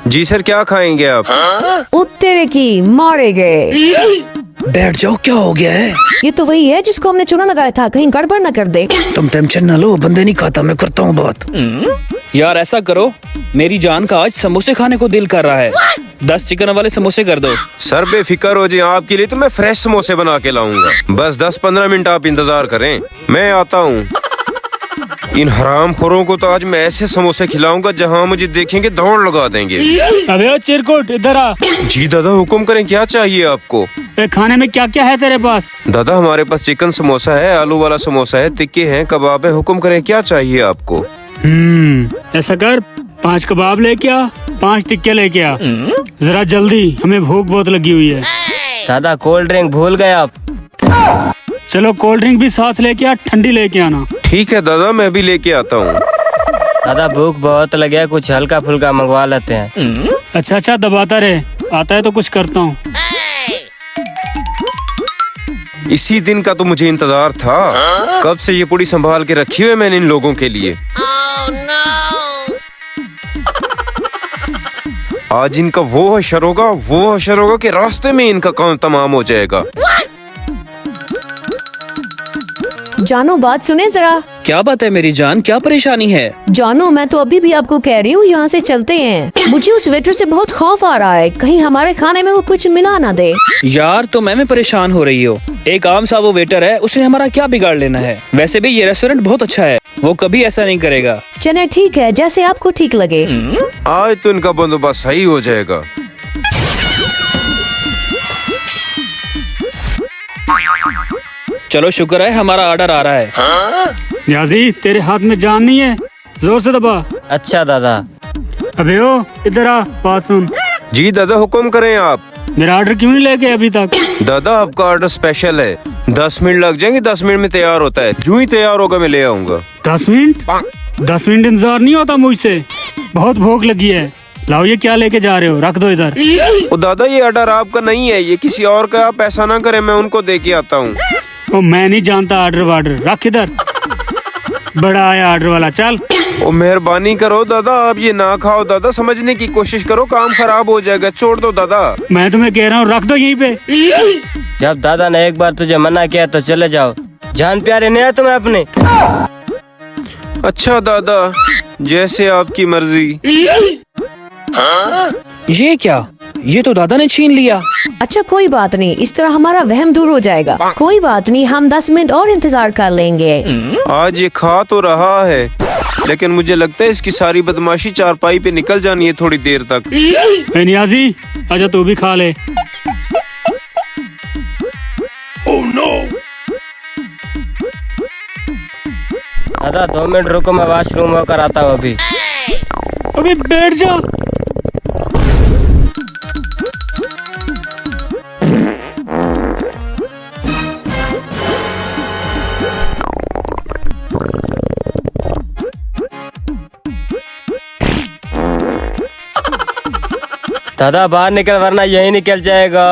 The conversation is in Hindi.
जी सर, क्या खाएंगे आप? तेरे की मारे गए। बैठ जाओ, क्या हो गया है? ये तो वही है जिसको हमने चूना लगाया था, कहीं गड़बड़ न कर दे। तुम टेंशन न लो, बंदे नहीं खाता, मैं करता हूँ बात। यार ऐसा करो, मेरी जान का आज समोसे खाने को दिल कर रहा है, 10 चिकन वाले समोसे कर दो। सर बेफिक्र हो जाए, आपके लिए तो मैं फ्रेश समोसे बना के लाऊंगा। बस 10-15 मिनट आप इंतजार करें, मैं आता हूँ। इन हरामखोरों को तो आज मैं ऐसे समोसे खिलाऊंगा जहाँ मुझे देखेंगे दौड़ लगा देंगे। अबे चिरकुट, इधर आ। जी दादा, हुक्म करें, क्या चाहिए आपको? खाने में क्या क्या है तेरे पास? दादा हमारे पास चिकन समोसा है, आलू वाला समोसा है, टिक्के हैं, कबाब है। हुक्म करें, क्या चाहिए आपको? ऐसा कर, 5 कबाब लेके आ, 5 टिक्के लेके आ, जरा जल्दी, हमें भूख बहुत लगी हुई है। दादा कोल्ड ड्रिंक भूल गए आप? चलो कोल्ड ड्रिंक भी साथ लेके आ, ठंडी लेके आना। ठीक है दादा, मैं भी लेके आता हूँ। दादा भूख बहुत लगे है, कुछ हल्का फुल्का मंगवा लेते हैं। अच्छा दबाता रहे, आता है तो कुछ करता हूँ। इसी दिन का तो मुझे इंतजार था, कब से ये पुड़ी संभाल के रखी हुई है मैंने इन लोगों के लिए। आज इनका वो हशर होगा कि रास्ते में इनका काम तमाम हो जाएगा। जानो बात सुने जरा। क्या बात है मेरी जान, क्या परेशानी है? जानो, मैं तो अभी भी आपको कह रही हूँ, यहाँ से चलते हैं। मुझे उस वेटर से बहुत खौफ आ रहा है, कहीं हमारे खाने में वो कुछ मिला ना दे। यार तो मैं परेशान हो रही हो, एक आम सा वो वेटर है, उसने हमारा क्या बिगाड़ लेना है? वैसे भी ये रेस्टोरेंट बहुत अच्छा है, वो कभी ऐसा नहीं करेगा। चले ठीक है, जैसे आपको ठीक लगे। आज तो इनका बंदोबस्त सही हो जाएगा। चलो शुक्र है हमारा ऑर्डर आ रहा है। न्याजी, तेरे हाथ में जान नहीं है, जोर से दबा। अच्छा दादा। अबे ओ, इधर आ, बात सुन। जी दादा, हुक्म करें आप। मेरा ऑर्डर क्यों नहीं लेके अभी तक? दादा आपका ऑर्डर स्पेशल है, 10 मिनट लग जाएंगे, 10 मिनट में तैयार होता है। जो ही तैयार होगा मैं ले आऊंगा। 10 मिनट? 10 मिनट इंतजार नहीं होता मुझसे, बहुत भूख लगी है। लाओ, ये क्या लेके जा रहे हो, रख दो इधर। ओ दादा, ये ऑर्डर आपका नहीं है, ये किसी और का। आप ऐसा ना करें, मैं उनको दे के आता हूँ। ओ मैं नहीं जानता ऑर्डर वार्डर, रख इधर। बड़ा आया ऑर्डर वाला, चल। ओ मेहरबानी करो दादा, आप ये ना खाओ दादा, समझने की कोशिश करो, काम खराब हो जाएगा, छोड़ दो दादा। मैं तुम्हें कह रहा हूँ, रख दो यहीं पे। जब दादा ने एक बार तुझे मना किया तो चले जाओ, जान प्यारे नहीं है तुम्हें अपने। अच्छा दादा, जैसे आपकी मर्जी। ये क्या, ये तो दादा ने छीन लिया। अच्छा कोई बात नहीं, इस तरह हमारा वहम दूर हो जाएगा। कोई बात नहीं, हम 10 मिनट और इंतजार कर लेंगे। आज ये खा तो रहा है, लेकिन मुझे लगता है इसकी सारी बदमाशी चारपाई पे निकल जानी है थोड़ी देर तक। ए नियाजी, आजा तू भी खा ले। दादा 2 मिनट रुको, मैं वॉशरूम होकर आता हूँ अभी। अबे बैठ जा। दादा बाहर निकल, वरना यही निकल जाएगा।